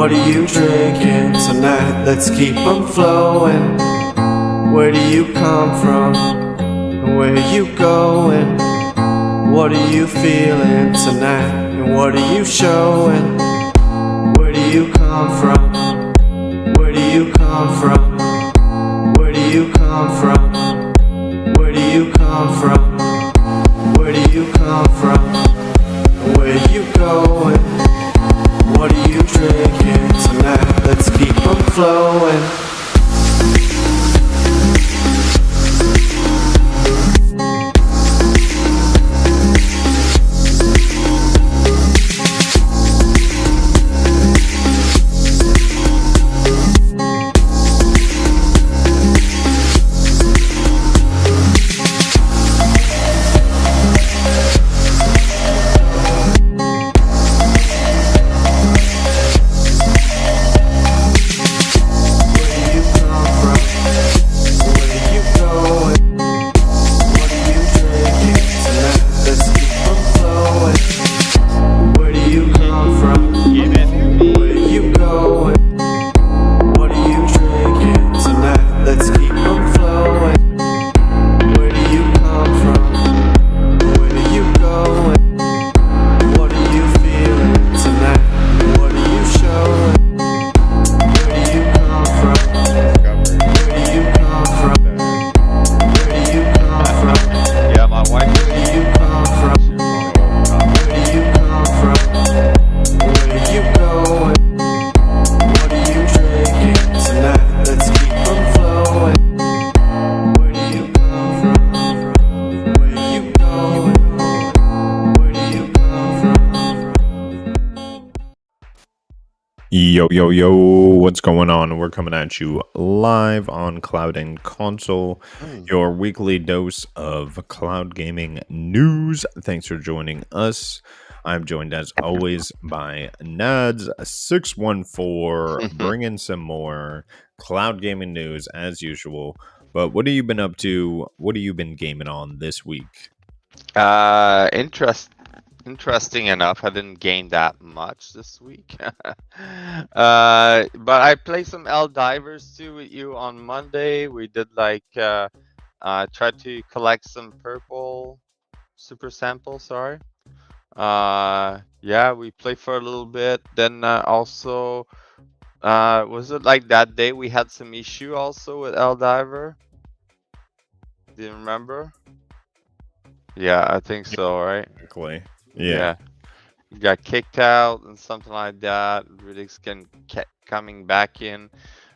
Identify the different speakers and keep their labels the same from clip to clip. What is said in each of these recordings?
Speaker 1: What are you drinking tonight? Let's keep 'em flowing. Where do you come from? And where are you going? What are you feeling tonight? And what are you showing? Where do you come from? Where do you come from? Where do you come from? Where do you come from? Where do you come from? Where are you going? What are you drinking tonight? Let's keep 'em flowing.
Speaker 2: Yo, yo, yo, what's going on? We're coming at you live on Cloud&Console, your weekly dose of cloud gaming news. Thanks for joining us. I'm joined as always by Nads614, bringing some more cloud gaming news as usual. But what have you been up to? What have you been gaming on this week?
Speaker 3: Interesting enough, I didn't gain that much this week. But I played some Divers 2 with you on Monday. We did try to collect some purple super samples, sorry. Yeah, we played for a little bit. Then also, was it like that day we had some issue also with Diver? Do you remember? Yeah, I think so, right?
Speaker 2: Exactly.
Speaker 3: Yeah. You got kicked out and something like that. Riddick's kept coming back in.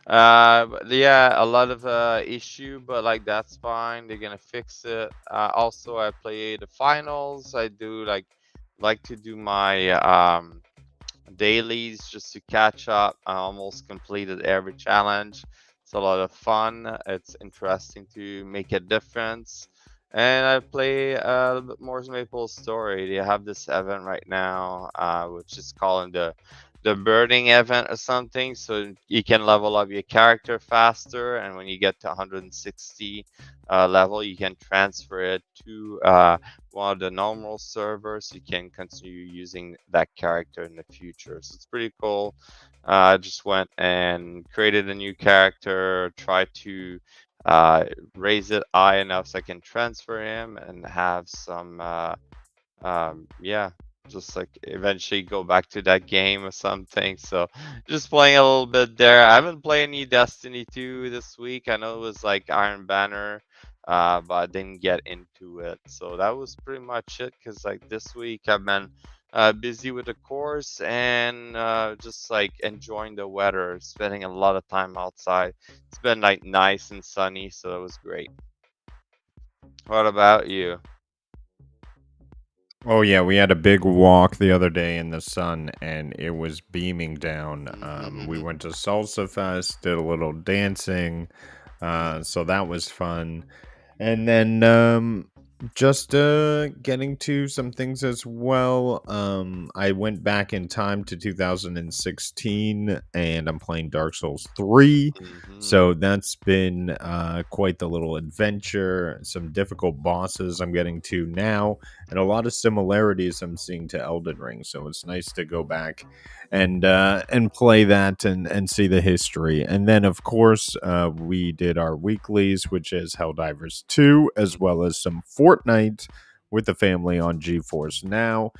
Speaker 3: But yeah, a lot of issue, but like that's fine. They're gonna fix it. Also, I play the finals. I do like to do my dailies just to catch up. I almost completed every challenge. It's a lot of fun. It's interesting to make a difference. And I play a little bit more Maple Story. They have this event right now, which is called the birding event or something. So you can level up your character faster, and when you get to 160 level, you can transfer it to one of the normal servers. You can continue using that character in the future. So it's pretty cool. I just went and created a new character, tried to raise it high enough so I can transfer him and have some yeah, just like eventually go back to that game or something. So just playing a little bit there. I haven't played any Destiny 2 this week. I know it was like Iron Banner, but I didn't get into it. So that was pretty much it, because like this week I've been busy with the course and just like enjoying the weather, spending a lot of time outside. It's been like nice and sunny, so it was great. What about you?
Speaker 2: Oh yeah, we had a big walk the other day in the sun, and it was beaming down. We went to Salsa Fest, did a little dancing, so that was fun. And then Just getting to some things as well. I went back in time to 2016 and I'm playing Dark Souls 3.
Speaker 3: Mm-hmm.
Speaker 2: So that's been quite the little adventure. Some difficult bosses I'm getting to now, and a lot of similarities I'm seeing to Elden Ring. So it's nice to go back and play that and see the history. And then of course we did our weeklies, which is Helldivers 2, as well as some Fortnite with the family on GeForce Now.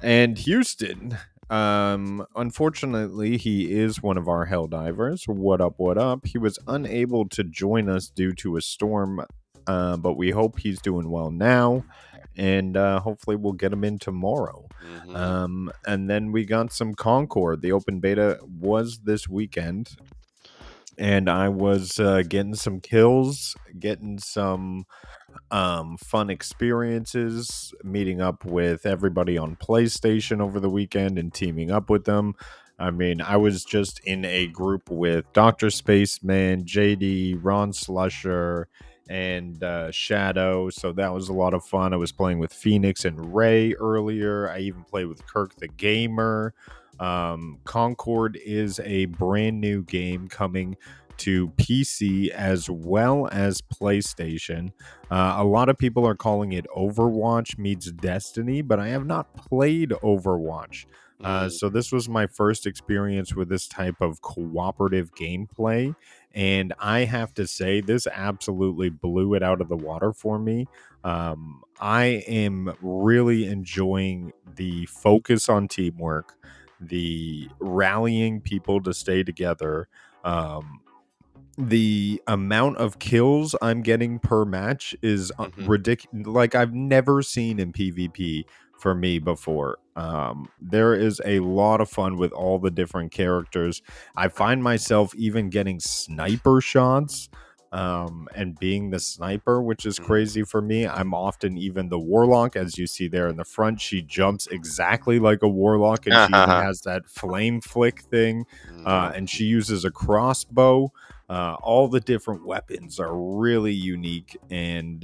Speaker 2: And Houston, unfortunately, he is one of our Helldivers. What up, what up? He was unable to join us due to a storm, but we hope he's doing well now, and hopefully we'll get him in tomorrow.
Speaker 3: Mm-hmm.
Speaker 2: And then we got some Concord. The open beta was this weekend, and I was getting some kills, getting some fun experiences, meeting up with everybody on PlayStation over the weekend and teaming up with them. I mean, I was just in a group with Dr. Spaceman, JD, Ron Slusher, and Shadow, so that was a lot of fun. I was playing with Phoenix and Ray earlier. I even played with Kirk the Gamer. Concord is a brand new game coming to PC as well as PlayStation. A lot of people are calling it Overwatch meets Destiny, but I have not played Overwatch. So this was my first experience with this type of cooperative gameplay, and I have to say this absolutely blew it out of the water for me. I am really enjoying the focus on teamwork, the rallying people to stay together, um, the amount of kills I'm getting per match is
Speaker 3: Mm-hmm.
Speaker 2: ridiculous. Like I've never seen in PvP for me before. There is a lot of fun with all the different characters. I find myself even getting sniper shots and being the sniper, which is
Speaker 3: Mm-hmm.
Speaker 2: crazy for me. I'm often even the warlock, as you see there in the front. She jumps exactly like a warlock, and she even has that flame flick thing.
Speaker 3: Yeah.
Speaker 2: And she uses a crossbow. All the different weapons are really unique, and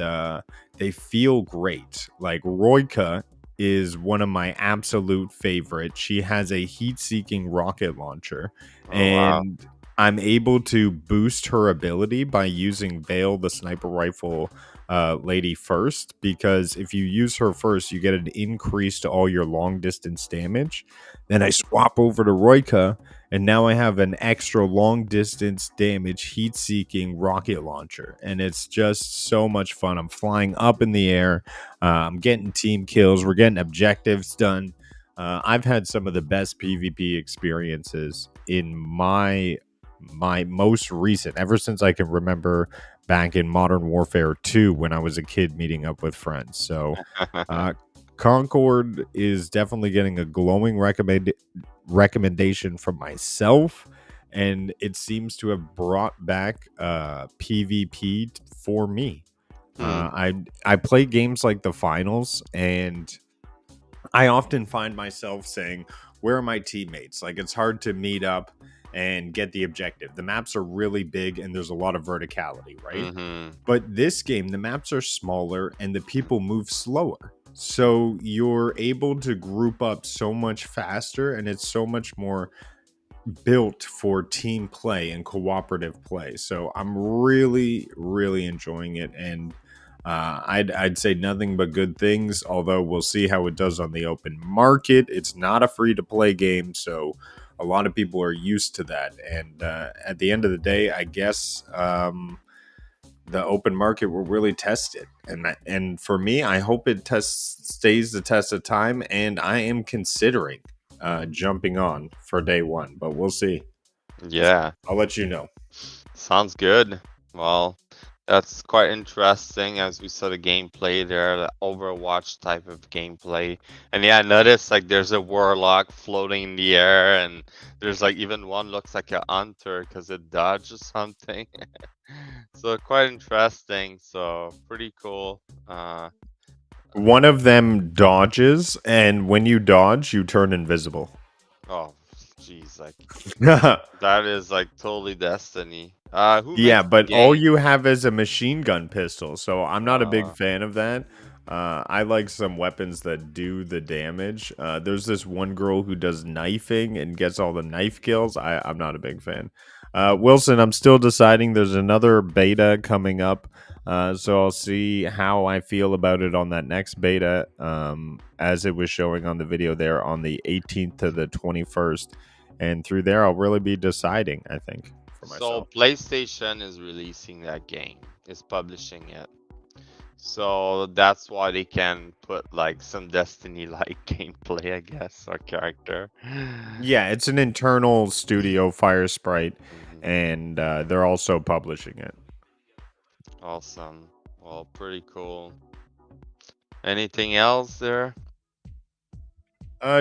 Speaker 2: they feel great. Like Roika is one of my absolute favorites. She has a heat-seeking rocket launcher,
Speaker 3: Oh wow.
Speaker 2: and I'm able to boost her ability by using Vale, the sniper rifle lady, first, because if you use her first, you get an increase to all your long distance damage. Then I swap over to Roika, and now I have an extra long distance damage heat seeking rocket launcher, and it's just so much fun. I'm flying up in the air, I'm getting team kills, we're getting objectives done. I've had some of the best PvP experiences in my most recent, ever since I can remember, back in Modern Warfare 2 when I was a kid meeting up with friends. So uh, Concord is definitely getting a glowing recommendation from myself, and it seems to have brought back PvP for me.
Speaker 3: Hmm.
Speaker 2: I play games like the finals, and I often find myself saying, where are my teammates? Like, it's hard to meet up and get the objective. The maps are really big and there's a lot of verticality, right?
Speaker 3: Mm-hmm.
Speaker 2: But this game, the maps are smaller and the people move slower. So you're able to group up so much faster, and it's so much more built for team play and cooperative play. So I'm really, really enjoying it, and I'd say nothing but good things. Although we'll see how it does on the open market. It's not a free to play game, so a lot of people are used to that. And at the end of the day, I guess the open market will really test it. And for me, I hope it stays the test of time. And I am considering jumping on for day one, but we'll see.
Speaker 3: Yeah.
Speaker 2: I'll let you know.
Speaker 3: Sounds good. Well, that's quite interesting. As we saw the gameplay there, the Overwatch type of gameplay. And yeah, I noticed like there's a warlock floating in the air, and there's like even one looks like a hunter because it dodges something. So quite interesting. So pretty cool.
Speaker 2: One of them dodges, and when you dodge, you turn invisible.
Speaker 3: Oh, jeez, like
Speaker 2: Yeah,
Speaker 3: that is like totally Destiny. Who makes the
Speaker 2: but all
Speaker 3: game?
Speaker 2: you have is a machine gun pistol, so I'm not a big
Speaker 3: Uh,
Speaker 2: fan of that. I like some weapons that do the damage. There's this one girl who does knifing and gets all the knife kills. I'm not a big fan. Wilson, I'm still deciding. There's another beta coming up. So I'll see how I feel about it on that next beta, as it was showing on the video there on the 18th to the 21st. And through there, I'll really be deciding, I think, for
Speaker 3: So
Speaker 2: myself.
Speaker 3: PlayStation is releasing that game, is publishing it. So that's why they can put like some Destiny-like gameplay, I guess, or character.
Speaker 2: Yeah, it's an internal studio, Fire Sprite,
Speaker 3: Mhm.
Speaker 2: and they're also publishing it.
Speaker 3: Awesome. Well, pretty cool. Anything else there?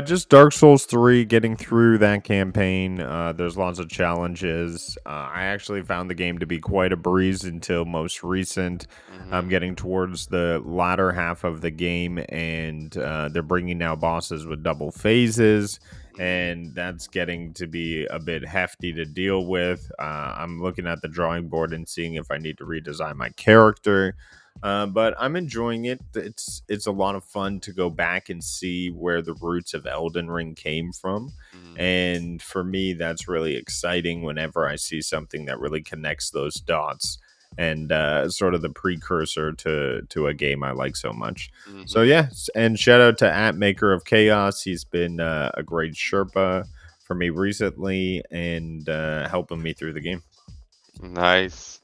Speaker 2: Just Dark Souls 3, getting through that campaign. There's lots of challenges. I actually found the game to be quite a breeze until most recent. I'm
Speaker 3: Mm-hmm.
Speaker 2: getting towards the latter half of the game, and they're bringing now bosses with double phases, and that's getting to be a bit hefty to deal with. I'm looking at the drawing board and seeing if I need to redesign my character. But I'm enjoying it. It's a lot of fun to go back and see where the roots of Elden Ring came from.
Speaker 3: Mm-hmm.
Speaker 2: And for me, that's really exciting whenever I see something that really connects those dots and sort of the precursor to a game I like so much. So
Speaker 3: Mm-hmm.
Speaker 2: yeah, and shout out to at Maker of Chaos. He's been a great Sherpa for me recently and helping me through the game.
Speaker 3: Nice.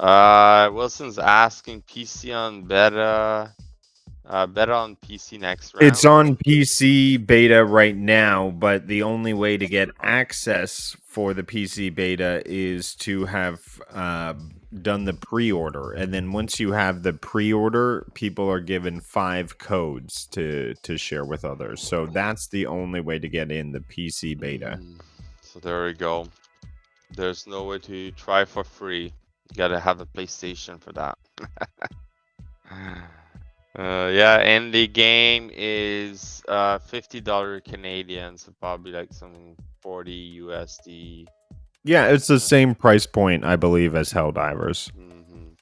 Speaker 3: Wilson's asking PC on beta. Beta on PC next
Speaker 2: It's
Speaker 3: round.
Speaker 2: on PC beta right now, but the only way to get access for the PC beta is to have done the pre-order, and then once you have the pre-order, people are given 5 codes to share with others. So that's the only way to get in the PC beta.
Speaker 3: So there we go. There's no way to try for free. You gotta have a PlayStation for that. Yeah, and the game is $50 Canadian, so probably like something 40 USD.
Speaker 2: Yeah, it's the same price point, I believe, as Helldivers.
Speaker 3: Mm-hmm.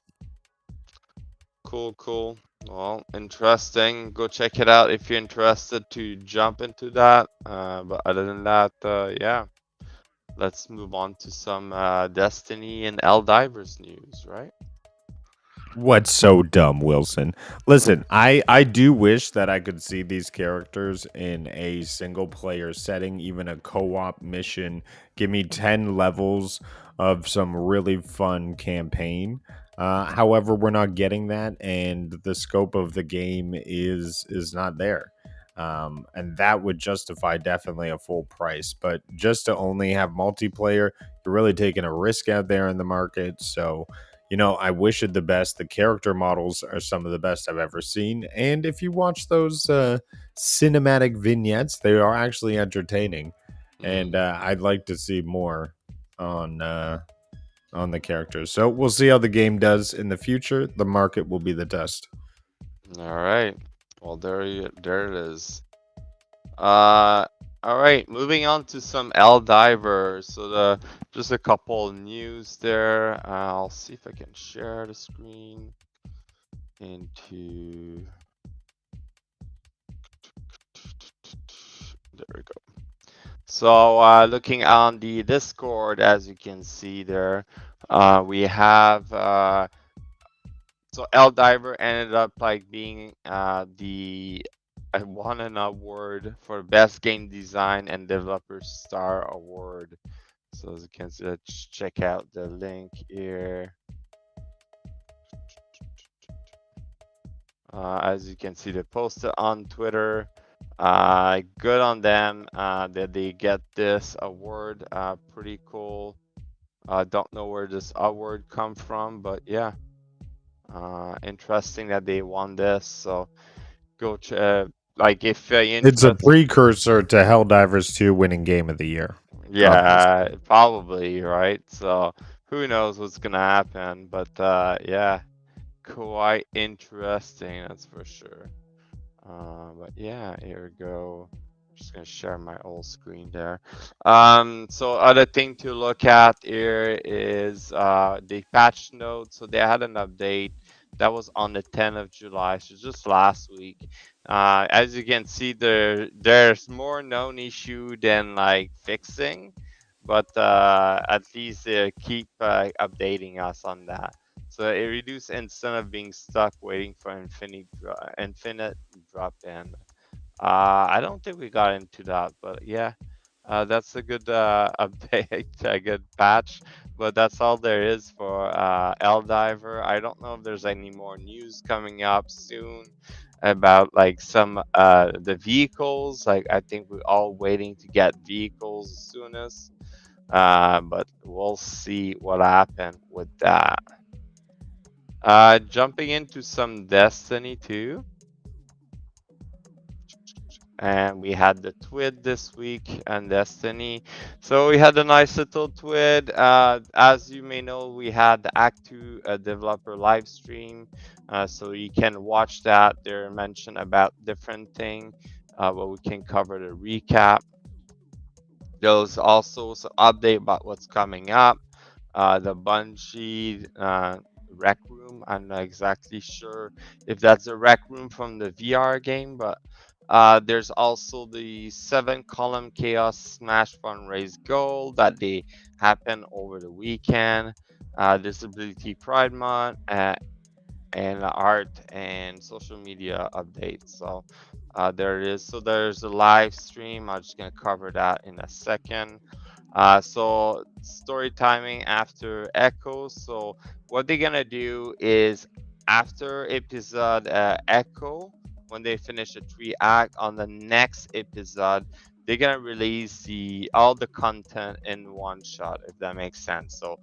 Speaker 3: Cool. Well, interesting. Go check it out if you're interested to jump into that. But other than that, yeah, let's move on to some Destiny and Helldivers news, right?
Speaker 2: What's so dumb, Wilson? Listen, I do wish that I could see these characters in a single player setting, even a co-op mission. Give me 10 levels of some really fun campaign. However, we're not getting that, and the scope of the game is not there. And that would justify definitely a full price. But just to only have multiplayer, you're really taking a risk out there in the market. So I wish it the best. The character models are some of the best I've ever seen. And if you watch those cinematic vignettes, they are actually entertaining. And I'd like to see more on the characters. So we'll see how the game does in the future. The market will be the test.
Speaker 3: All right. Well, there it is. All right. Moving on to some Helldivers. So just a couple news there. I'll see if I can share the screen into. There we go. So looking on the Discord, as you can see there, we have so Helldiver ended up like being the I won an award for best game design and developer star award. So as you can see, let's check out the link here. As you can see, they posted on Twitter. Good on them that they get this award. Pretty cool. Don't know where this award come from, but yeah, interesting that they won this. So go like if you're
Speaker 2: It's a
Speaker 3: interested.
Speaker 2: precursor to Helldivers 2 winning Game of the Year. Obviously.
Speaker 3: Yeah, probably right. So who knows what's gonna happen, but yeah, quite interesting, that's for sure. But yeah, here we go. Just gonna share my old screen there. So other thing to look at here is the patch notes. So they had an update. That was on the 10th of July, so just last week. As you can see, there's more known issue than like fixing, but at least they keep updating us on that. So it reduces instead of being stuck waiting for infinite drop in. I don't think we got into that, but yeah, that's a good update, a good patch. But that's all there is for Diver. I don't know if there's any more news coming up soon about like some the vehicles. Like I think we're all waiting to get vehicles as soon as. But we'll see what happened with that. Jumping into some Destiny 2. And we had the TWID this week and Destiny. So we had a nice little TWID. As you may know, we had the Act 2 developer live stream. So you can watch that. They're mentioned about different thing. But we can cover the recap. There's also some update about what's coming up. The Bungie Rec Room. I'm not exactly sure if that's a Rec Room from the VR game, but there's also the 7-column Chaos Smash Fundraise goal that they happen over the weekend. Disability Pride Month, and art and social media updates. So there it is. So there's a live stream. I'm just gonna cover that in a second. So story timing after Echo. So what they're gonna do is after episode Echo, when they finish the 3 act, on the next episode, they're gonna release all the content in one shot, if that makes sense. So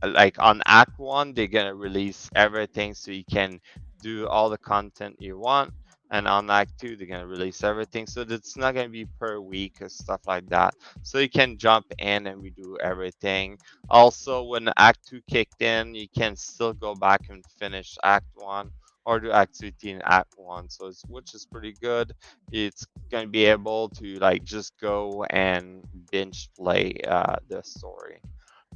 Speaker 3: like on Act 1, they're gonna release everything so you can do all the content you want. And on Act 2, they're gonna release everything. So it's not gonna be per week or stuff like that. So you can jump in and redo everything. Also, when Act 2 kicked in, you can still go back and finish Act 1 or do activity in Act 1. So which is pretty good. It's gonna be able to like just go and binge play the story.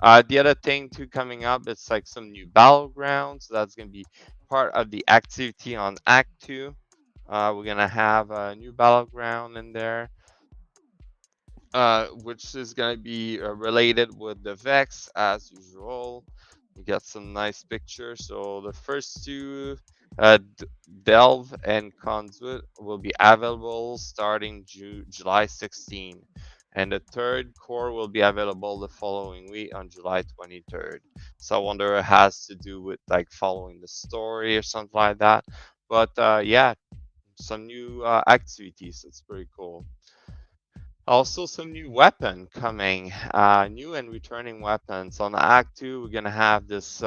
Speaker 3: The other thing too coming up, it's like some new battlegrounds. So that's gonna be part of the activity on Act 2. We're gonna have a new battleground in there, which is gonna be related with the Vex as usual. We got some nice pictures. So the first two, Delve and Conduit, will be available starting July 16. And the third core will be available the following week on July 23rd. So I wonder if it has to do with like following the story or something like that. But yeah, some new activities. It's pretty cool. Also, some new weapon coming, new and returning weapons. On Act 2, we're gonna have this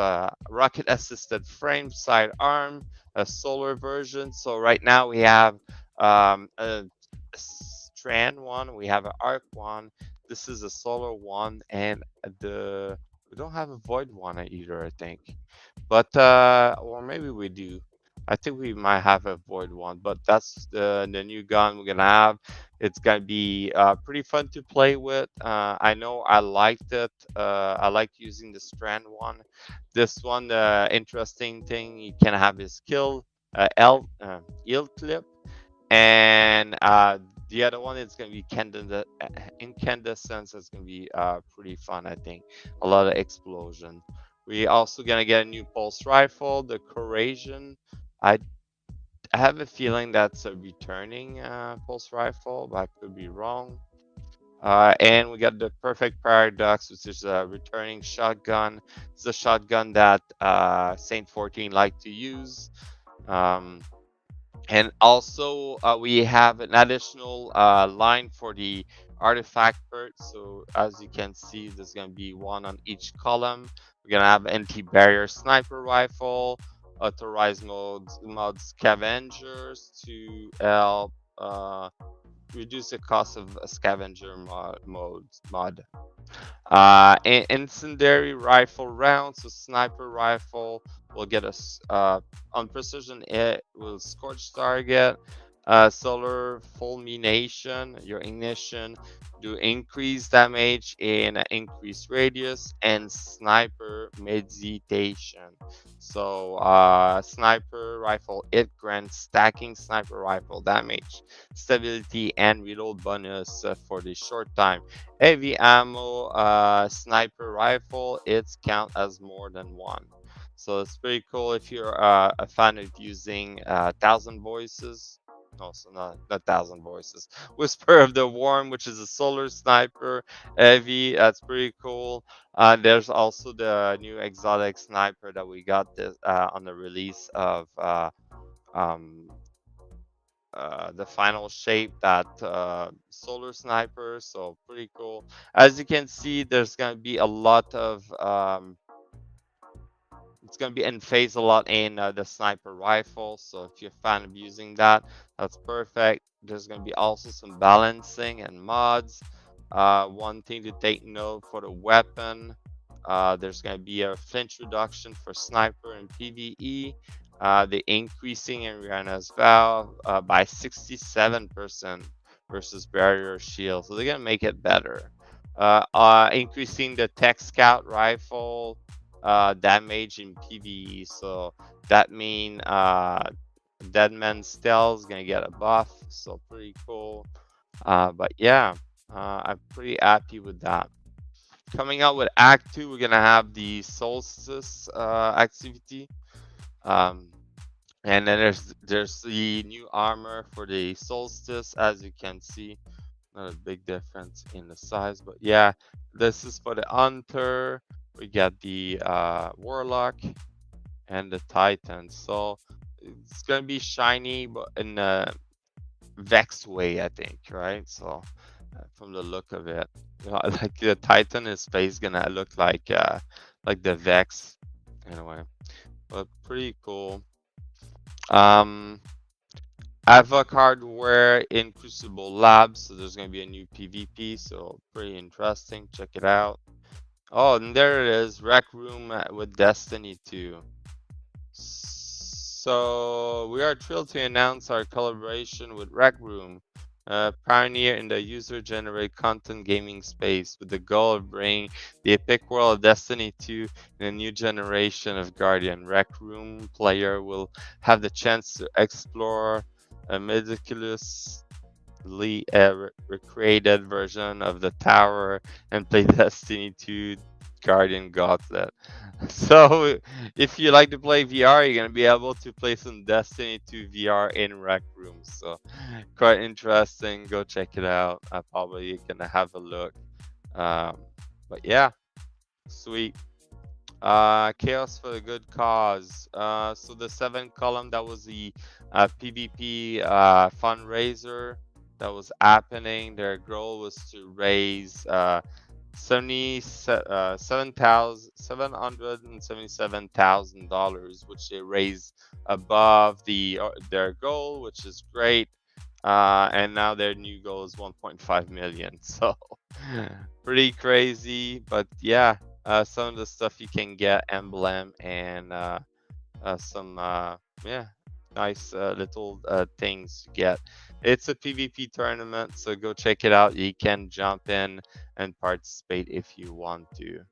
Speaker 3: rocket-assisted frame sidearm, a solar version. So right now we have a strand one, we have an arc one. This is a solar one, and we don't have a void one either, I think. But or maybe we do. I think we might have a void one, but that's the new gun we're gonna have. It's gonna be pretty fun to play with. I know I liked it. I liked using the strand one. This one, the interesting thing you can have is kill eel clip, and the other one is gonna be incandescence. It's gonna be pretty fun. I think a lot of explosion. We also gonna get a new pulse rifle, the Corrasion. I I have a feeling that's a returning pulse rifle, but I could be wrong. And we got the Perfect Paradox, which is a returning shotgun. It's a shotgun that Saint 14 like to use. Um, and also, we have an additional line for the artifact perk. So as you can see, there's going to be one on each column. We're going to have anti-barrier sniper rifle, authorized mod scavengers to help reduce the cost of a scavenger mod. Incendiary rifle rounds, so sniper rifle will get us on precision. It will scorch target. Solar fulmination, your ignition, do increased damage in increased radius, and sniper meditation. So sniper rifle, it grants stacking sniper rifle damage, stability, and reload bonus for the short time. Heavy ammo sniper rifle, it's count as more than one. So it's pretty cool if you're a fan of using Thousand Voices. No, so not Thousand Voices. Whisper of the Worm, which is a solar sniper, heavy. That's pretty cool. There's also the new exotic sniper that we got this on the release of um, the final shape, that solar sniper. So pretty cool. As you can see, there's gonna be a lot of it's going to be in phase a lot in the sniper rifle. So if you're a fan of using that, that's perfect. There's going to be also some balancing and mods. One thing to take note for the weapon, there's going to be a flinch reduction for sniper and PvE. The increasing in Rihanna's Vow by 67% versus barrier shield. So they're going to make it better. Increasing the tech scout rifle damage in PvE. So that mean Deadman Stealth is gonna get a buff. So pretty cool. But yeah, I'm pretty happy with that. Coming out with Act 2, we're gonna have the Solstice activity. And then there's the new armor for the Solstice, as you can see. Not a big difference in the size, but yeah, this is for the Hunter. We got the Warlock and the Titan. So it's gonna be shiny, but in a Vex way, I think, right? So from the look of it, like the Titan, his face gonna look like the Vex. Anyway, but pretty cool. Avoc hardware in Crucible Labs, so there's gonna be a new PvP, so pretty interesting. Check it out. Oh, and there it is, Rec Room with Destiny 2. So we are thrilled to announce our collaboration with Rec Room, a pioneer in the user-generated content gaming space, with the goal of bringing the epic world of Destiny 2 in a new generation of Guardian. Rec Room player will have the chance to explore a meticulously recreated version of the tower and play Destiny 2 Guardian Gauntlet. So if you like to play VR, you're gonna be able to play some Destiny 2 VR in Rec Room. So quite interesting. Go check it out. I probably gonna have a look. But yeah, sweet. Chaos for the good cause. So the 7 column, that was the PvP fundraiser that was happening. Their goal was to raise $777,000, which they raised above their goal, which is great. And now their new goal is 1.5 million. So pretty crazy, but yeah, some of the stuff you can get, emblem and some yeah, nice little things to get. It's a PvP tournament, so go check it out. You can jump in and participate if you want to.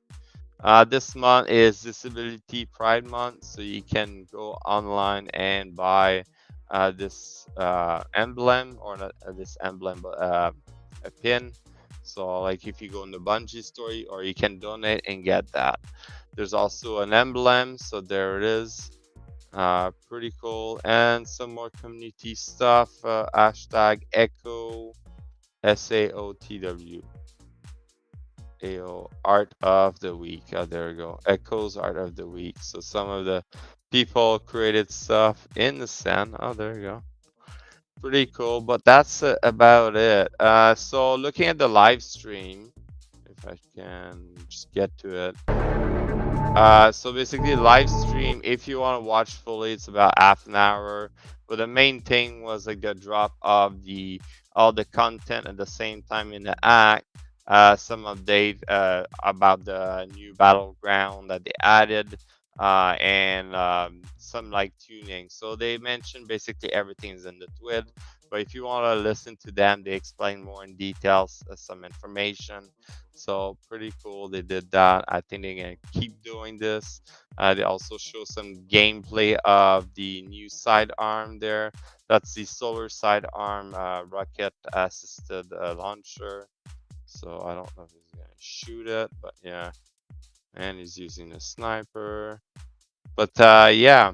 Speaker 3: This month is Disability Pride Month, so you can go online and buy this emblem, or not this emblem, but a pin. So like if you go in the Bungie story, or you can donate and get that. There's also an emblem, so there it is. Pretty cool. And some more community stuff. Hashtag Echo SAOTW. AO Art of the Week. Oh, there we go. Echoes Art of the Week. So some of the people created stuff in the stand. Oh, there you go. Pretty cool. But that's about it. So looking at the live stream, if I can just get to it. So basically live stream, if you want to watch fully, it's about half an hour. But the main thing was like the drop of all the content at the same time in the act. Some update about the new battleground that they added. and some like tuning. So they mention basically everything's in the TWID. But if you want to listen to them, they explain more in details, some information. So pretty cool. They did that. I think they're gonna keep doing this. They also show some gameplay of the new sidearm there. That's the solar sidearm rocket assisted launcher. So I don't know if he's gonna shoot it, but yeah. And he's using a sniper. But yeah,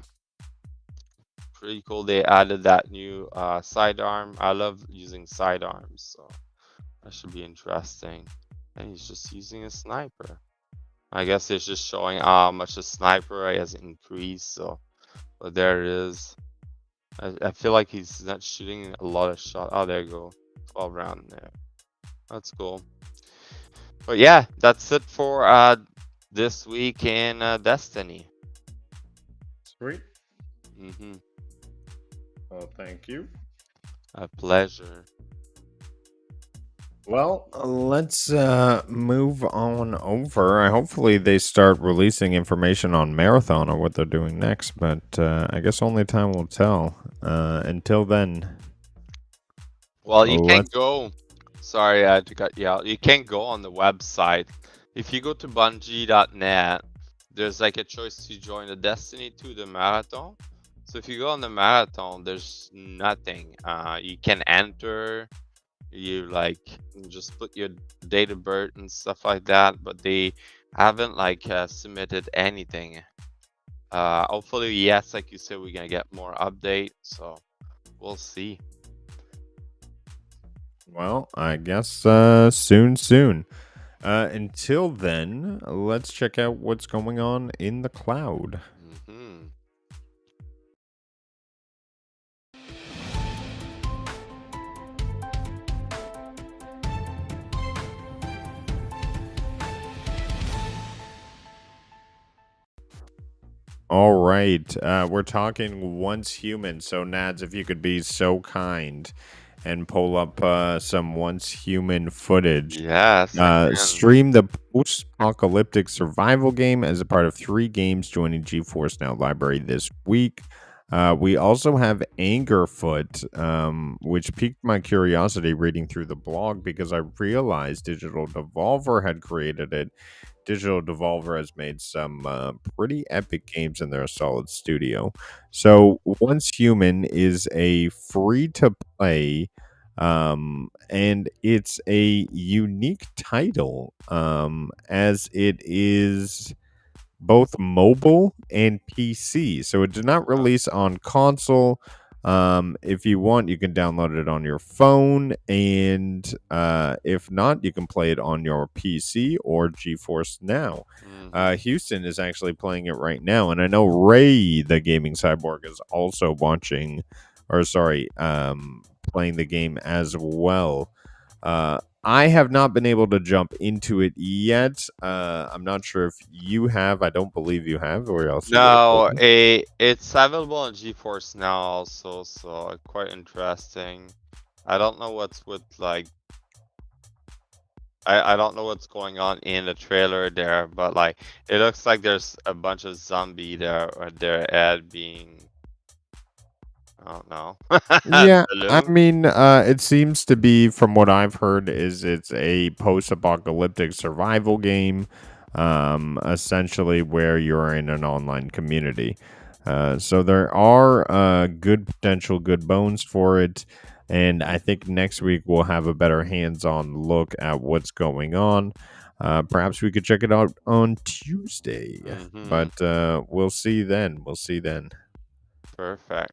Speaker 3: pretty cool. They added that new sidearm. I love using sidearms, so that should be interesting. And he's just using a sniper. I guess it's just showing how much the sniper has increased. So, but there it is. I feel like he's not shooting a lot of shots. Oh, there you go. 12 round there. That's cool. But yeah, that's it for this week in Destiny.
Speaker 2: Sweet.
Speaker 3: Mm-hmm.
Speaker 2: Well, thank you.
Speaker 3: A pleasure.
Speaker 2: Well, let's move on over. Hopefully, they start releasing information on Marathon or what they're doing next, but I guess only time will tell. Until then,
Speaker 3: Well, you can't
Speaker 2: let's.
Speaker 3: go. Sorry, I had to cut you out. You can't go on the website. If you go to Bungie.net, there's like a choice to join the Destiny 2, the marathon. So if you go on the marathon, there's nothing. You can enter. You like just put your date of birth and stuff like that, but they haven't like submitted anything. Hopefully, yes, like you said, we're gonna get more update. So we'll see.
Speaker 2: Well, I guess soon. Until then, let's check out what's going on in the cloud.
Speaker 3: Mm-hmm.
Speaker 2: All right. We're talking Once Human. So, Nads, if you could be so kind and pull up some Once Human footage.
Speaker 3: Yes, I can.
Speaker 2: Stream the post-apocalyptic survival game as a part of 3 games joining GeForce Now library this week. We also have Angerfoot, which piqued my curiosity reading through the blog because I realized Digital Devolver had created it. Digital Devolver has made some pretty epic games in their solid studio. So, Once Human is a free to play, and it's a unique title, as it is both mobile and PC. So it did not release on console. If you want, you can download it on your phone, and if not, you can play it on your PC or GeForce Now. Houston is actually playing it right now, and I know Ray, the gaming cyborg, is also watching, or sorry, playing the game as well. I have not been able to jump into it yet. I'm not sure if you have. I don't believe you have, or else you would have told
Speaker 3: No,
Speaker 2: me.
Speaker 3: it's available on GeForce now also, so quite interesting. I don't know what's with like I don't know what's going on in the trailer there, but like it looks like there's a bunch of zombie there or their ad being I don't know.
Speaker 2: Yeah, I
Speaker 3: Balloon.
Speaker 2: mean, it seems to be, from what I've heard, is it's a post-apocalyptic survival game, essentially where you're in an online community. So there are good potential, good bones for it, and I think next week we'll have a better hands-on look at what's going on. Perhaps we could check it out on Tuesday,
Speaker 3: Mm-hmm.
Speaker 2: but we'll see then. We'll see then.
Speaker 3: Perfect.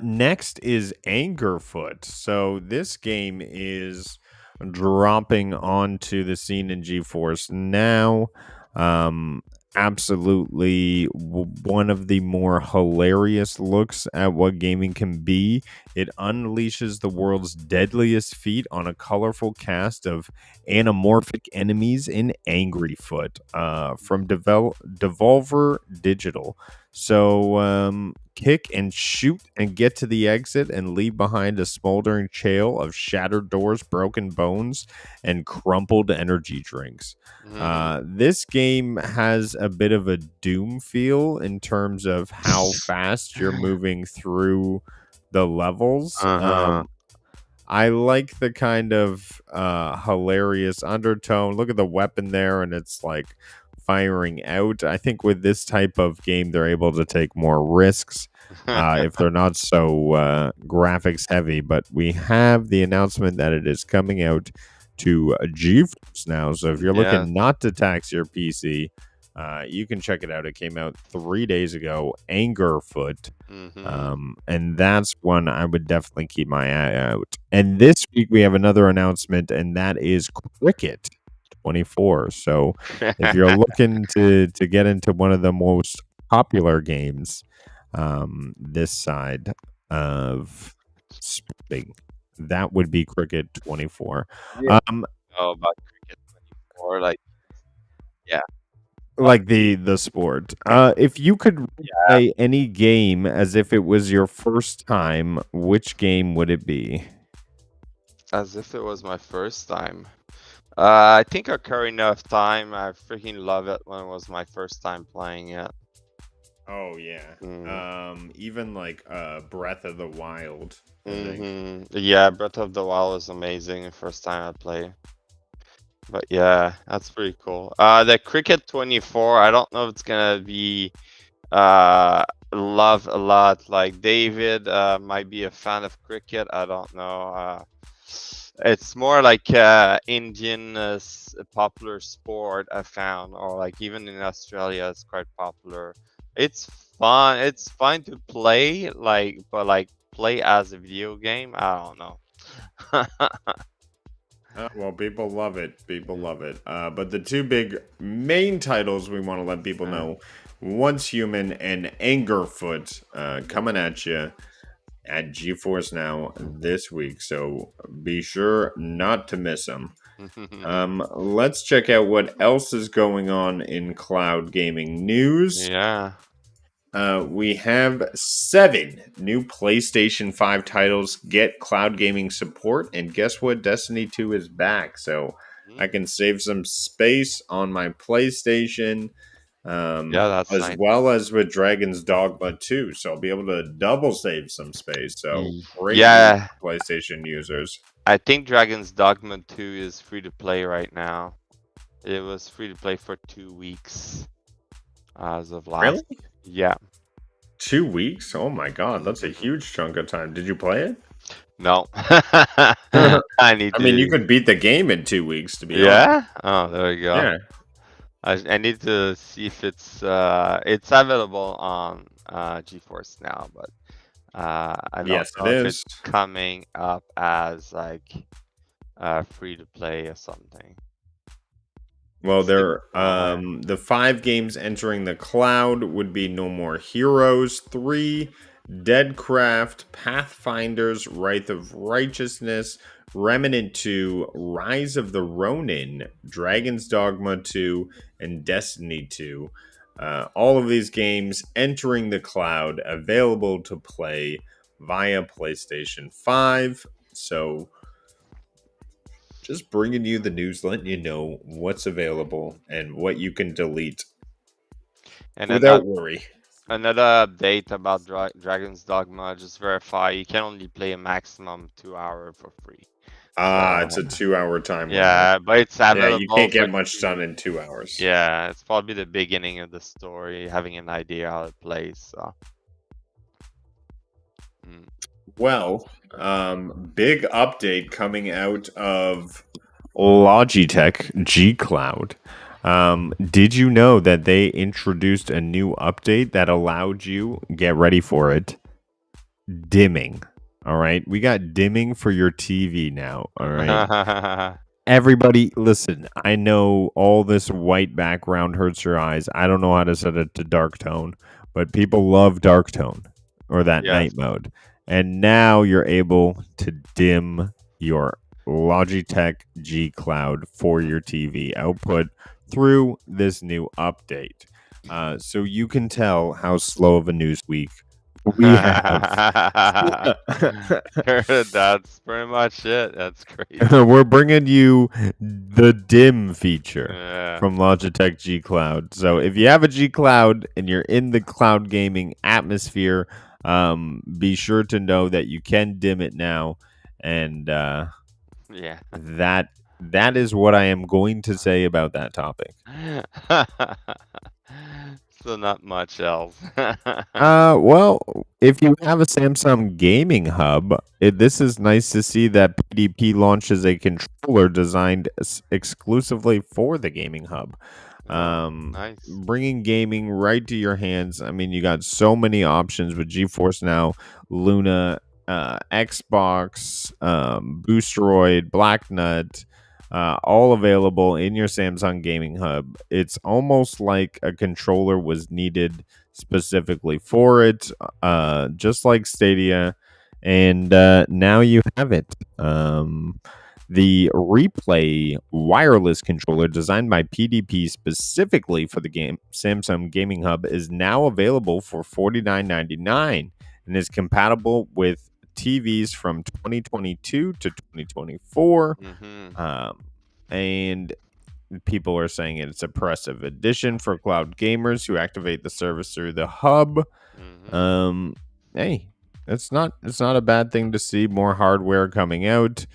Speaker 2: Next is Angerfoot. So this game is dropping onto the scene in GeForce now. Absolutely one of the more hilarious looks at what gaming can be. It unleashes the world's deadliest feat on a colorful cast of anamorphic enemies in Angryfoot from Devolver Digital. So kick and shoot and get to the exit and leave behind a smoldering trail of shattered doors, broken bones, and crumpled energy drinks. This game has a bit of a Doom feel in terms of how fast you're moving through the levels.
Speaker 3: Uh-huh.
Speaker 2: I like the kind of hilarious undertone. Look at the weapon there, and it's like firing out. I think with this type of game, they're able to take more risks if they're not so graphics heavy. But we have the announcement that it is coming out to GeForce now. So if you're
Speaker 3: Yes.
Speaker 2: looking not to tax your PC, you can check it out. It came out 3 days ago. Angerfoot. And that's one I would definitely keep my eye out. And this week we have another announcement, and that is Cricket 24. So if you're looking to get into one of the most popular games this side of sporting, that would be Cricket 24.
Speaker 3: Yeah. Oh, about Cricket 24, like, yeah.
Speaker 2: Like the sport. If you could play any game as if it was your first time, which game would it be?
Speaker 3: As if it was my first time. I think Ocarina of Time. I freaking love it when it was my first time playing it.
Speaker 2: Oh yeah. Even like Breath of the Wild.
Speaker 3: Yeah, Breath of the Wild was amazing the first time I played. But yeah, that's pretty cool. The Cricket 24, I don't know if it's gonna be loved a lot. Like David might be a fan of cricket. I don't know. It's more like Indian popular sport I found, or like even in Australia, it's quite popular. It's fun. It's fun to play, like, but like play as a video game. I don't know.
Speaker 2: Well, people love it. People love it. But the two big main titles we want to let people know: Once Human and Angerfoot, coming at you at GeForce Now this week. So be sure not to miss them. Let's check out what else is going on in cloud gaming news.
Speaker 3: Yeah.
Speaker 2: We have 7 new PlayStation 5 titles get cloud gaming support, and guess what? Destiny 2 is back, so I can save some space on my PlayStation,
Speaker 3: Yeah, that's
Speaker 2: as
Speaker 3: nice.
Speaker 2: well as with Dragon's Dogma 2, so I'll be able to double save some space. So great
Speaker 3: Yeah.
Speaker 2: news, PlayStation users.
Speaker 3: I think Dragon's Dogma 2 is free to play right now. It was free to play for 2 weeks as of last.
Speaker 2: Really?
Speaker 3: Yeah.
Speaker 2: 2 weeks? Oh my god, that's a huge chunk of time. Did you play it?
Speaker 3: No. I need to.
Speaker 2: I mean, you could beat the game in 2 weeks, to be honest.
Speaker 3: Yeah? Oh, there you go.
Speaker 2: Yeah.
Speaker 3: I need to see if it's available on GeForce Now, but I don't know if it's coming up as like free to play or something.
Speaker 2: Well, the 5 games entering the cloud would be No More Heroes 3, Deadcraft, Pathfinders, Wrath of Righteousness, Remnant 2, Rise of the Ronin, Dragon's Dogma 2, and Destiny 2. All of these games entering the cloud, available to play via PlayStation 5. So just bringing you the news, letting you know what's available and what you can delete without worry.
Speaker 3: Another update about Dragon's Dogma, just verify you can only play a maximum 2 hours for free.
Speaker 2: It's a 2-hour time.
Speaker 3: Yeah, but it's available.
Speaker 2: Yeah, you can't get much done in 2 hours.
Speaker 3: Yeah, it's probably the beginning of the story, having an idea how it plays. So.
Speaker 2: Well, big update coming out of Logitech G Cloud. Did you know that they introduced a new update that allowed you, get ready for it, dimming? All right, we got dimming for your TV now. All right. Everybody, listen, I know all this white background hurts your eyes. I don't know how to set it to dark tone, but people love dark tone or that night mode. And now you're able to dim your Logitech G Cloud for your TV output through this new update. So you can tell how slow of a news week we have.
Speaker 3: That's pretty much it. That's crazy.
Speaker 2: We're bringing you the dim feature
Speaker 3: Yeah.
Speaker 2: from Logitech G Cloud. So if you have a G Cloud and you're in the cloud gaming atmosphere, be sure to know that you can dim it now, and
Speaker 3: Yeah.
Speaker 2: that is what I am going to say about that topic.
Speaker 3: So not much else.
Speaker 2: Well, if you have a Samsung gaming hub, this is nice to see that PDP launches a controller designed exclusively for the gaming hub.
Speaker 3: Oh, nice.
Speaker 2: Bringing gaming right to your hands. I mean, you got so many options with GeForce Now, Luna, Xbox, Boosteroid, Blacknut, all available in your Samsung gaming hub. It's almost like a controller was needed specifically for it, just like Stadia, and now you have it. The Replay wireless controller, designed by PDP specifically for the game Samsung Gaming Hub, is now available for $49.99 and is compatible with TVs from 2022 to 2024.
Speaker 3: Mm-hmm.
Speaker 2: And people are saying it's a impressive addition for cloud gamers who activate the service through the hub.
Speaker 3: Mm-hmm.
Speaker 2: Hey, it's not a bad thing to see more hardware coming out.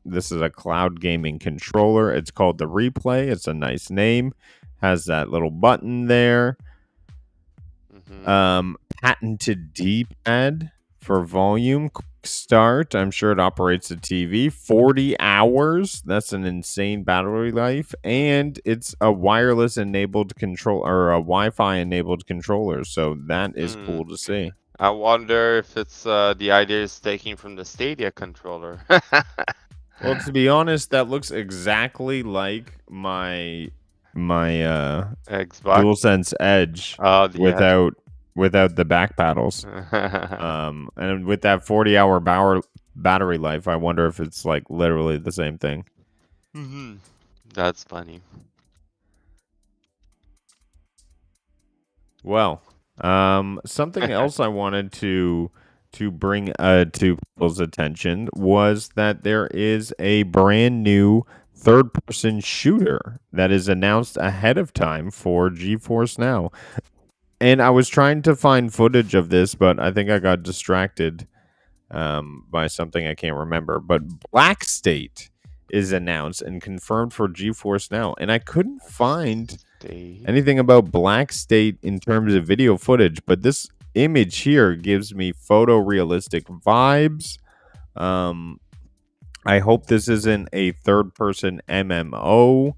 Speaker 2: This is a cloud gaming controller. It's called the Replay. It's a nice name. Has that little button there.
Speaker 3: Mm-hmm.
Speaker 2: Patented D-pad for volume. Quick start. I'm sure it operates the TV. 40 hours. That's an insane battery life. And it's a wireless enabled control, or a Wi-Fi enabled controller. So that is
Speaker 3: Hmm.
Speaker 2: cool to see.
Speaker 3: I wonder if it's the idea is taken from the Stadia controller.
Speaker 2: Well, to be honest, that looks exactly like my
Speaker 3: Xbox.
Speaker 2: DualSense Edge
Speaker 3: Oh, the Edge.
Speaker 2: without the back paddles. And with that 40-hour battery life, I wonder if it's like literally the same thing.
Speaker 3: Mm-hmm. That's funny.
Speaker 2: Well, something else I wanted to bring to people's attention was that there is a brand new third-person shooter that is announced ahead of time for GeForce Now. And I was trying to find footage of this, but I think I got distracted by something I can't remember. But Black State is announced and confirmed for GeForce Now, and I couldn't find anything about Black State in terms of video footage, but this image here gives me photorealistic vibes. I hope this isn't a third-person MMO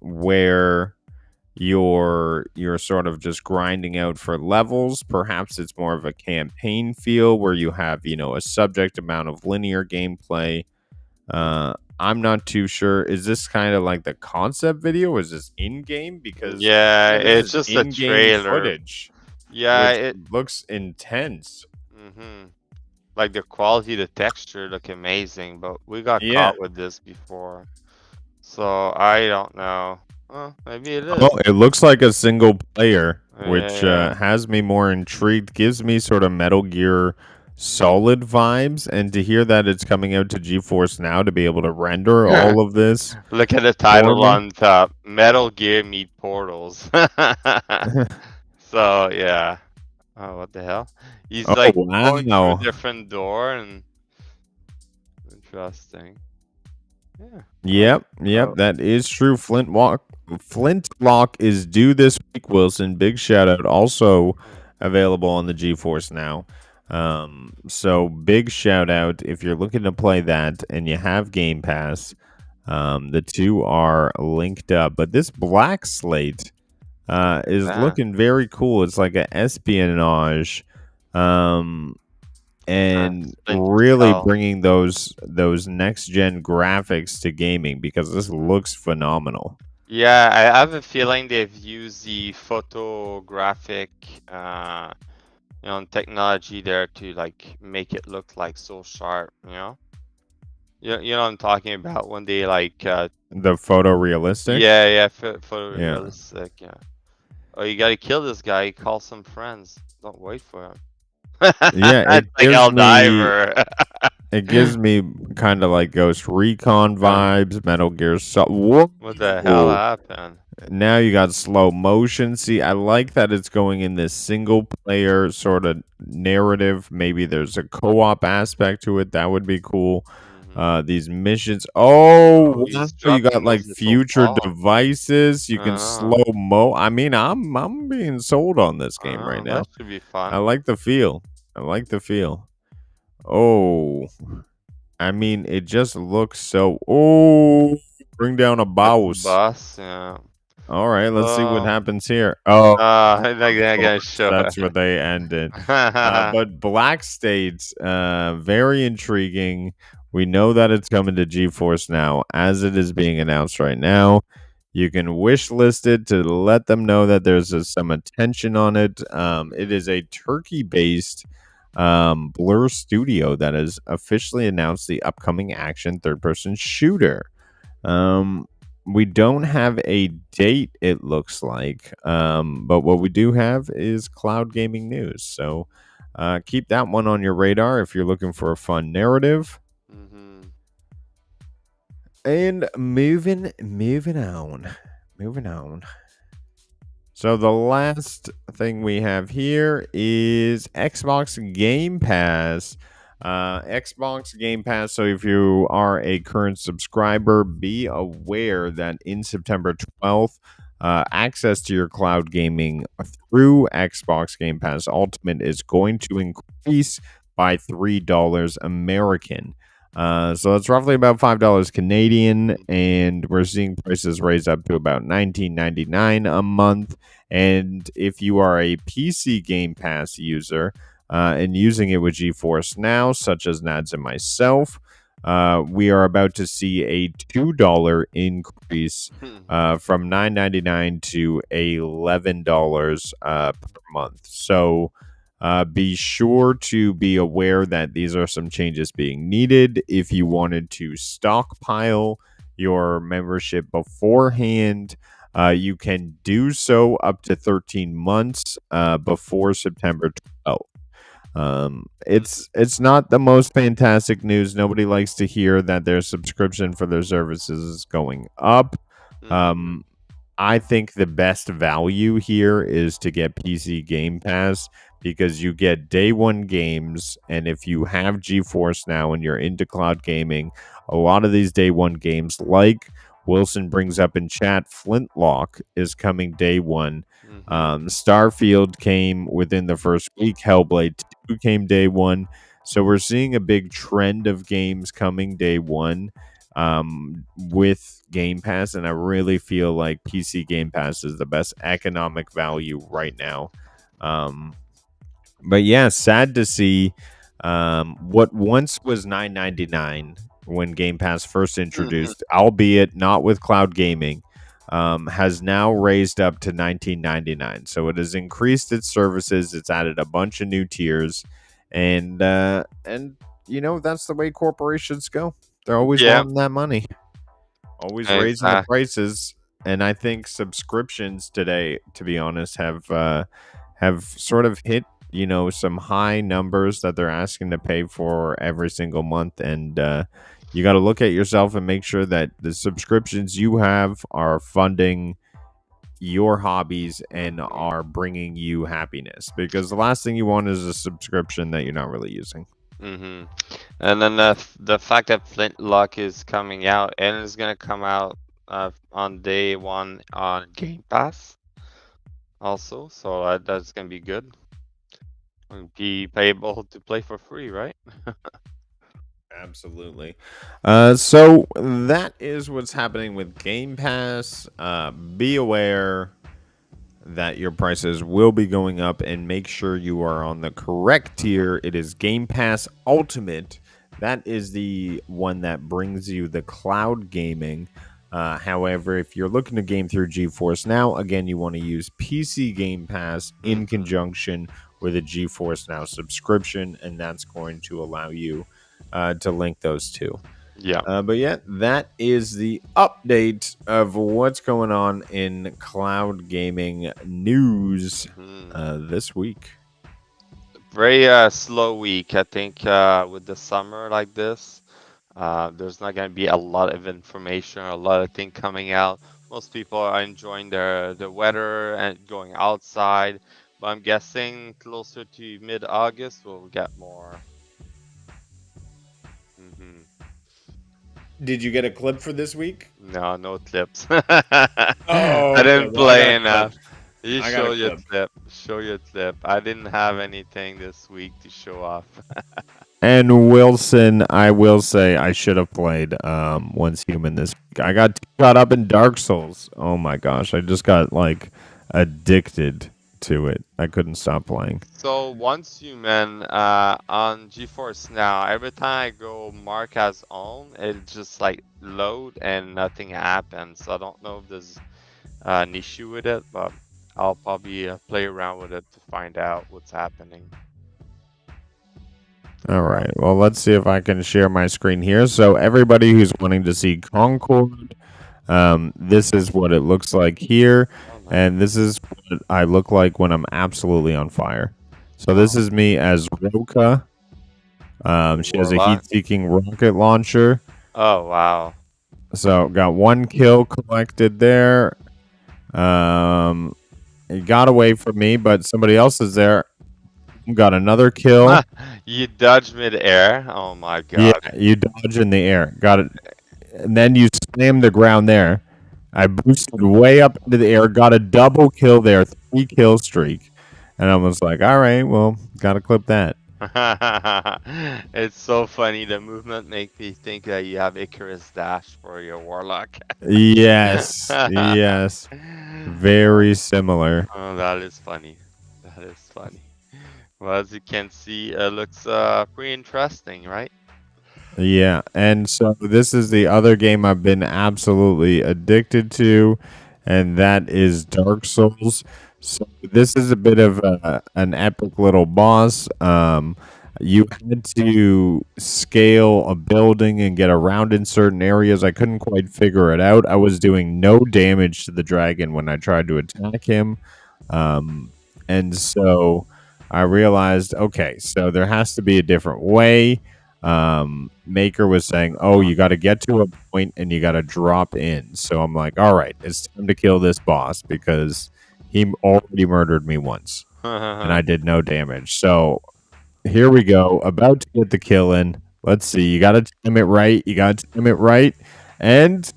Speaker 2: where you're sort of just grinding out for levels. Perhaps it's more of a campaign feel where you have, a subject amount of linear gameplay. I'm not too sure. Is this kind of like the concept video? Is this in-game? Because
Speaker 3: Yeah,
Speaker 2: this
Speaker 3: it's
Speaker 2: is
Speaker 3: just a
Speaker 2: in-game
Speaker 3: trailer.
Speaker 2: footage,
Speaker 3: Yeah,
Speaker 2: which
Speaker 3: it.
Speaker 2: looks intense.
Speaker 3: Mm-hmm. Like the quality, the texture look amazing, but we got
Speaker 2: Yeah.
Speaker 3: caught with this before, so I don't know. Maybe it is.
Speaker 2: Oh, it looks like a single player, which
Speaker 3: Yeah.
Speaker 2: has me more intrigued. Gives me sort of Metal Gear Solid vibes, and to hear that it's coming out to GeForce Now to be able to render all of this.
Speaker 3: Look at the
Speaker 2: for
Speaker 3: title
Speaker 2: me.
Speaker 3: on top: Metal Gear meet Portals. So yeah. Oh, what the hell? He's
Speaker 2: Oh,
Speaker 3: like going through
Speaker 2: wow.
Speaker 3: a different door and interesting. Yeah.
Speaker 2: Yep,
Speaker 3: Oh.
Speaker 2: that is true. Flintlock is due this week, Wilson. Big shout out. Also available on the GeForce Now. So big shout out if you're looking to play that and you have Game Pass. The two are linked up, but this Black Slate is
Speaker 3: Yeah.
Speaker 2: looking very cool. It's like an espionage, and
Speaker 3: Splinter
Speaker 2: really
Speaker 3: Cell.
Speaker 2: bringing those next gen graphics to gaming, because this looks phenomenal.
Speaker 3: Yeah, I have a feeling they've used the photographic, technology there to like make it look like so sharp, You know what I'm talking about when they like
Speaker 2: The photorealistic.
Speaker 3: yeah,
Speaker 2: Yeah.
Speaker 3: photorealistic, yeah. Oh, you gotta kill this guy, call some friends. Don't wait for him.
Speaker 2: Yeah,
Speaker 3: It's like Diver.
Speaker 2: it gives me kind of like Ghost Recon
Speaker 3: Uh,
Speaker 2: vibes, Metal Gear Solid.
Speaker 3: what the hell
Speaker 2: Whoa.
Speaker 3: happened?
Speaker 2: Now you got slow motion. See, I like that it's going in this single player sort of narrative. Maybe there's a co-op aspect to it. That would be cool.
Speaker 3: Hmm.
Speaker 2: These missions. Oh,
Speaker 3: Oh,
Speaker 2: wow,
Speaker 3: he's
Speaker 2: you got
Speaker 3: dropping
Speaker 2: like
Speaker 3: those little
Speaker 2: future
Speaker 3: balls.
Speaker 2: devices. You
Speaker 3: I
Speaker 2: can
Speaker 3: know.
Speaker 2: slow mo. I mean, I'm being sold on this
Speaker 3: I
Speaker 2: game right
Speaker 3: know. That
Speaker 2: now.
Speaker 3: should be
Speaker 2: I
Speaker 3: fun.
Speaker 2: like the feel. I like the feel. Oh, I mean, it just looks so. Oh, bring down a
Speaker 3: That's a
Speaker 2: boss.
Speaker 3: bus, yeah.
Speaker 2: All right, let's see what
Speaker 3: Oh,
Speaker 2: happens here. Oh,
Speaker 3: like
Speaker 2: of
Speaker 3: that gonna
Speaker 2: course,
Speaker 3: show
Speaker 2: that's
Speaker 3: it.
Speaker 2: where they ended. But Black States, very intriguing. We know that it's coming to GeForce now, as it is being announced right now. You can wish list it to let them know that there's some attention on it. It is a Turkey-based Blur studio that has officially announced the upcoming action third-person shooter. Um, we don't have a date, it looks like. But what we do have is cloud gaming news. So keep that one on your radar if you're looking for a fun narrative.
Speaker 3: Hmm.
Speaker 2: And moving on. So the last thing we have here is Xbox Game Pass. Xbox Game Pass. So if you are a current subscriber, be aware that in September 12th, access to your cloud gaming through Xbox Game Pass Ultimate is going to increase by $3 American. So that's roughly about $5 Canadian, and we're seeing prices raise up to about $19.99 a month. And if you are a PC Game Pass user and using it with GeForce Now, such as Nads and myself, we are about to see a $2 increase from $9.99 to $11 per month. So be sure to be aware that these are some changes being needed. If you wanted to stockpile your membership beforehand, you can do so up to 13 months before September 12th. It's not the most fantastic news. Nobody likes to hear that their subscription for their services is going up.
Speaker 3: Hmm.
Speaker 2: Um, I think the best value here is to get PC Game Pass because you get day one games. And if you have GeForce now and you're into cloud gaming, a lot of these day one games, like Wilson brings up in chat, Flintlock is coming day one.
Speaker 3: Hmm.
Speaker 2: Starfield came within the first week, Hellblade 2 came day one. So we're seeing a big trend of games coming day one with Game Pass, and I really feel like PC Game Pass is the best economic value right now. Um, but yeah, sad to see what once was $9.99 when Game Pass first introduced, albeit not with cloud gaming, has now raised up to $19.99. So it has increased its services. It's added a bunch of new tiers, and you know that's the way corporations go. They're always
Speaker 3: Yeah,
Speaker 2: wanting that money, always raising the
Speaker 3: exactly.
Speaker 2: prices. And I think subscriptions today, to be honest, have sort of hit some high numbers that they're asking to pay for every single month. And you got to look at yourself and make sure that the subscriptions you have are funding your hobbies and
Speaker 3: Hmm.
Speaker 2: are bringing you happiness, because the last thing you want is a subscription that you're not really using.
Speaker 3: Hmm. And then the fact that Flintlock is coming out and it's gonna come out on day one on Game Pass also, so that's gonna be good. And be able to play for free, right?
Speaker 2: Absolutely. So that is what's happening with Game Pass. Be aware that your prices will be going up, and make sure you are on the correct tier. It is Game Pass Ultimate. That is the one that brings you the cloud gaming. However, if you're looking to game through GeForce Now, again, you want to use PC Game Pass in
Speaker 3: Hmm.
Speaker 2: conjunction with a GeForce Now subscription, and that's going to allow you to link those two.
Speaker 3: Yeah.
Speaker 2: But yeah, that is the update of what's going on in cloud gaming news
Speaker 3: Hmm.
Speaker 2: this week.
Speaker 3: Very slow week, I think, with the summer like this. There's not going to be a lot of information, a lot of things coming out. Most people are enjoying the weather and going outside, but I'm guessing closer to mid-August we'll get more. Hmm.
Speaker 2: Did you get a clip for this week?
Speaker 3: No, no clips.
Speaker 2: Oh,
Speaker 3: I
Speaker 2: okay.
Speaker 3: didn't
Speaker 2: Well, I got
Speaker 3: play
Speaker 2: a clip.
Speaker 3: enough. You
Speaker 2: I got a
Speaker 3: show your
Speaker 2: clip.
Speaker 3: clip. Show your clip. I didn't have anything this week to show off.
Speaker 2: And Wilson, I will say I should have played Once Human this week. I got caught up in Dark Souls. Oh my gosh, I just got like addicted to it. I couldn't stop playing.
Speaker 3: So once human on GeForce now, every time I go mark as on, it just like load and nothing happens. So I don't know if there's an issue with it, but I'll probably play around with it to find out what's happening.
Speaker 2: All right. Well, let's see if I can share my screen here. So everybody who's wanting to see Concord, this is what it looks like here,
Speaker 3: Oh, nice.
Speaker 2: and this is what I look like when I'm absolutely on fire. So this is me as Roka. She has a
Speaker 3: Warlock.
Speaker 2: heat-seeking rocket launcher.
Speaker 3: Oh, wow.
Speaker 2: So got one kill collected there. It got away from me, but somebody else is there. Got another kill.
Speaker 3: You dodge mid-air. Oh my
Speaker 2: Yeah,
Speaker 3: god.
Speaker 2: you dodge in the air. Got it. And then you slam the ground there. I boosted way up into the air, got a double kill there, 3-kill streak. And I was like, all right, well, got to clip that.
Speaker 3: It's so funny. The movement make me think that you have Icarus Dash for your Warlock.
Speaker 2: Yes, yes. Very similar.
Speaker 3: Oh, that is funny. That is funny. Well, as you can see, it looks pretty interesting, right?
Speaker 2: Yeah, and so this is the other game I've been absolutely addicted to, and that is Dark Souls. So this is a bit of an epic little boss. You had to scale a building and get around in certain areas. I couldn't quite figure it out. I was doing no damage to the dragon when I tried to attack him, and so I realized, okay, so there has to be a different way. Maker was saying, oh, you got to get to a point and you got to drop in. So I'm like, all right, it's time to kill this boss because he already murdered me once and I did no damage. So here we go, about to get the kill in. Let's see, you got to time it right. You got to time it right. And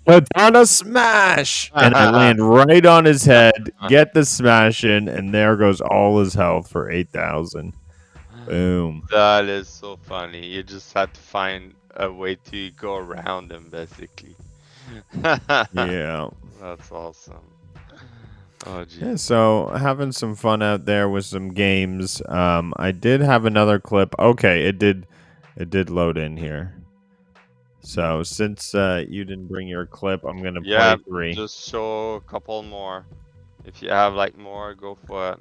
Speaker 2: Katana smash! And I land right on his head, get the smash in, and there goes all his health for 8,000. Boom.
Speaker 3: That is so funny. You just had to find a way to go around him, basically.
Speaker 2: Yeah.
Speaker 3: That's awesome. Oh, geez.
Speaker 2: Yeah, so having some fun out there with some games. I did have another clip. Okay, it did load in here. So since you didn't bring your clip, I'm gonna
Speaker 3: Yeah,
Speaker 2: play 3.
Speaker 3: just show a couple more. If you have like more, go for it.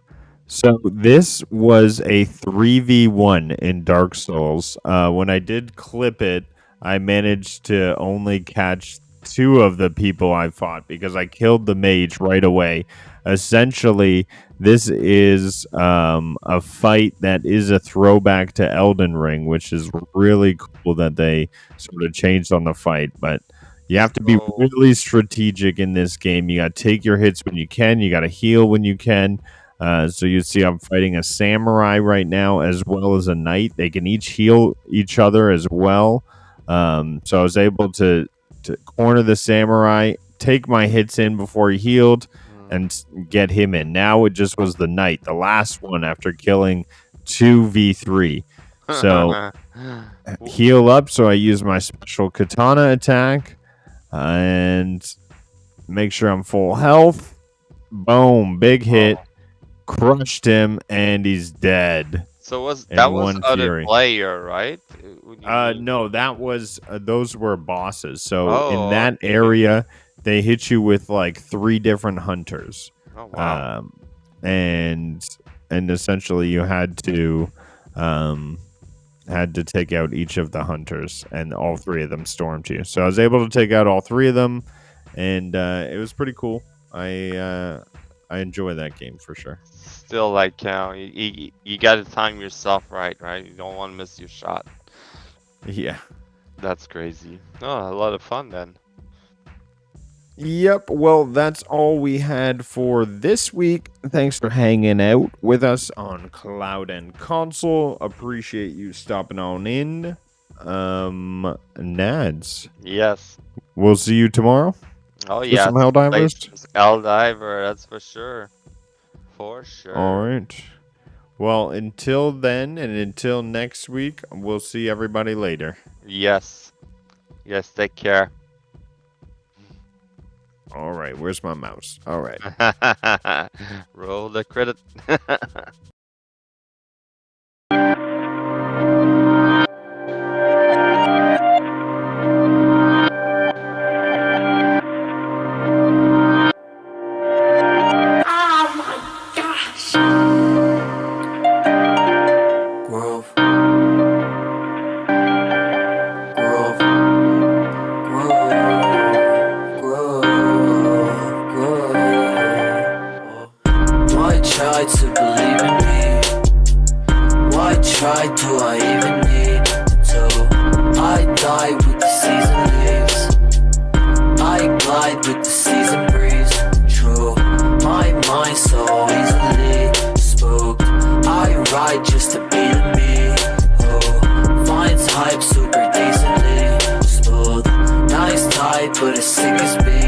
Speaker 2: So this was a 3v1 in Dark Souls. When I did clip it, I managed to only catch 2 of the people I fought because I killed the mage right away. Essentially, this is a fight that is a throwback to Elden Ring, which is really cool that they sort of changed on the fight. But you have to be
Speaker 3: So-
Speaker 2: really strategic in this game. You got to take your hits when you can. You got to heal when you can. So you see I'm fighting a samurai right now as well as a knight. They can each heal each other as well. So I was able to corner the samurai, take my hits in before he healed, and get him in. Now it just was the knight, the last one after killing 2v3. So heal up, so I use my special katana attack and make sure I'm full health. Boom, big hit. Crushed him, and he's dead.
Speaker 3: So
Speaker 2: in
Speaker 3: that was
Speaker 2: one
Speaker 3: other
Speaker 2: fury.
Speaker 3: player, right? When you mean-
Speaker 2: No, that was those were bosses. So
Speaker 3: Oh,
Speaker 2: in that
Speaker 3: okay.
Speaker 2: area, they hit you with like 3 different hunters.
Speaker 3: Oh wow.
Speaker 2: And essentially you had to had to take out each of the hunters, and all 3 of them stormed you. So I was able to take out all 3 of them, and it was pretty cool. I enjoy that game for sure.
Speaker 3: Still, like, you got to time yourself right? You don't want to miss your shot.
Speaker 2: Yeah.
Speaker 3: That's crazy. Oh, a lot of fun then.
Speaker 2: Yep, well, that's all we had for this week. Thanks for hanging out with us on Cloud and Console. Appreciate you stopping on in. Nads.
Speaker 3: Yes.
Speaker 2: We'll see you tomorrow.
Speaker 3: Oh, yeah.
Speaker 2: Some Helldivers?
Speaker 3: Helldiver, that's for sure. For sure.
Speaker 2: All right. Well, until then and until next week, we'll see everybody later.
Speaker 3: Yes. Yes, take care.
Speaker 2: All right, where's my mouse? All right.
Speaker 3: Roll the credit.
Speaker 1: Grove. Grove. Why try to believe in me? Why try, do I even need to? I die with the season leaves. I glide with the season breeze. True, my mind so easily spooked. I ride just to be the me who finds hype super decently smooth. Nice type, but as sick as me.